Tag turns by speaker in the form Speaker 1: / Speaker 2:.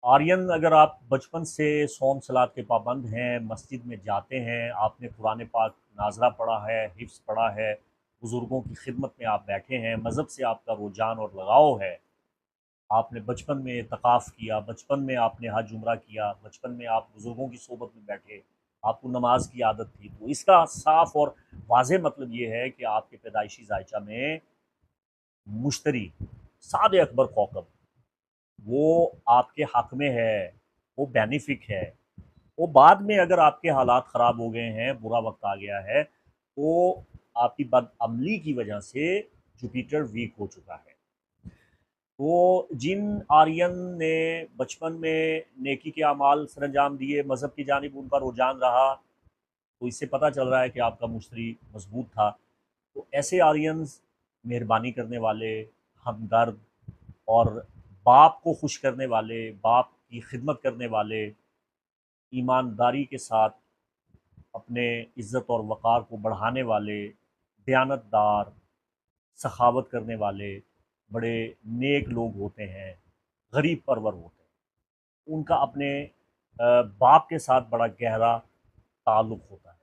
Speaker 1: आर्यन, अगर आप बचपन से सौम सलात के पाबंद हैं, मस्जिद में जाते हैं, आपने कुरान पाक नाजरा पढ़ा है, हिफ्स पढ़ा है, बुज़ुर्गों की खिदमत में आप बैठे हैं, मज़हब से आपका रुझान और लगाव है, आपने बचपन में एतकाफ़ किया, बचपन में आपने हज उम्रा किया, बचपन में आप बुज़ुर्गों की सोबत में बैठे, आपको नमाज की आदत थी, तो इसका साफ और वाज़ेह मतलब ये है कि आपके पैदाइशी जायचा में मुश्तरी साद अकबर कौकब वो आपके हक में है, वो बेनिफिक है। वो बाद में अगर आपके हालात ख़राब हो गए हैं, बुरा वक्त आ गया है, तो आपकी बदअमली की वजह से जुपिटर वीक हो चुका है। तो जिन आर्यन ने बचपन में नेकी के अमाल सरंजाम दिए, मज़हब की जानिब उनका रुझान रहा, तो इससे पता चल रहा है कि आपका मुश्तरी मजबूत था। तो ऐसे आर्यंस मेहरबानी करने वाले, हमदर्द और बाप को खुश करने वाले, बाप की खिदमत करने वाले, ईमानदारी के साथ अपने इज़्ज़त और वक़ार को बढ़ाने वाले, दयानतदार, सखावत करने वाले, बड़े नेक लोग होते हैं, गरीब परवर होते हैं। उनका अपने बाप के साथ बड़ा गहरा ताल्लुक़ होता है।